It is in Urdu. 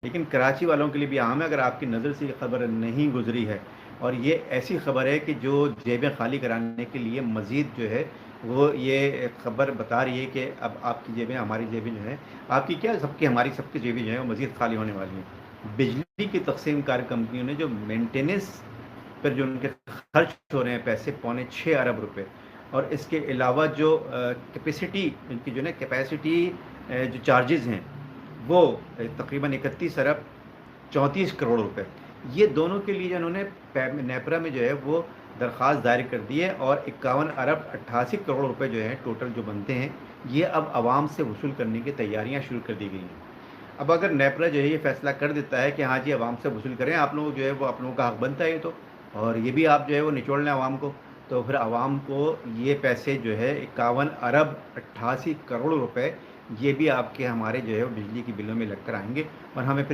لیکن کراچی والوں کے لیے بھی عام ہے، اگر آپ کی نظر سے یہ خبر نہیں گزری ہے، اور یہ ایسی خبر ہے کہ جو جیبیں خالی کرانے کے لیے مزید جو ہے وہ یہ خبر بتا رہی ہے کہ اب آپ کی جیبیں، ہماری جیبیں جو ہیں، آپ کی کیا، سب کی، ہماری سب کی جیبیں جو ہیں وہ مزید خالی ہونے والی ہیں۔ بجلی کی تقسیم کار کمپنیوں نے جو مینٹیننس پر جو ان کے خرچ ہو رہے ہیں پیسے، 6.25 ارب روپے، اور اس کے علاوہ جو کیپیسٹی ان کی جو نا کیپیسٹی جو چارجز ہیں وہ تقریباً 31 ارب 34 کروڑ روپے، یہ دونوں کے لیے جو انہوں نے نیپرا میں جو ہے وہ درخواست دائر کر دی ہے، اور 51 ارب 88 کروڑ روپے جو ہے ٹوٹل جو بنتے ہیں، یہ اب عوام سے وصول کرنے کی تیاریاں شروع کر دی گئی ہیں۔ اب اگر نیپرا جو ہے یہ فیصلہ کر دیتا ہے کہ ہاں جی عوام سے وصول کریں آپ لوگ، جو ہے وہ آپ لوگوں کا حق بنتا ہے یہ تو، اور یہ بھی آپ جو ہے وہ نچوڑ لیں عوام کو، تو پھر عوام کو یہ پیسے جو ہے 51 ارب 88 کروڑ روپے، یہ بھی آپ کے ہمارے جو ہے وہ بجلی کی بلوں میں لگ کر آئیں گے، اور ہمیں پھر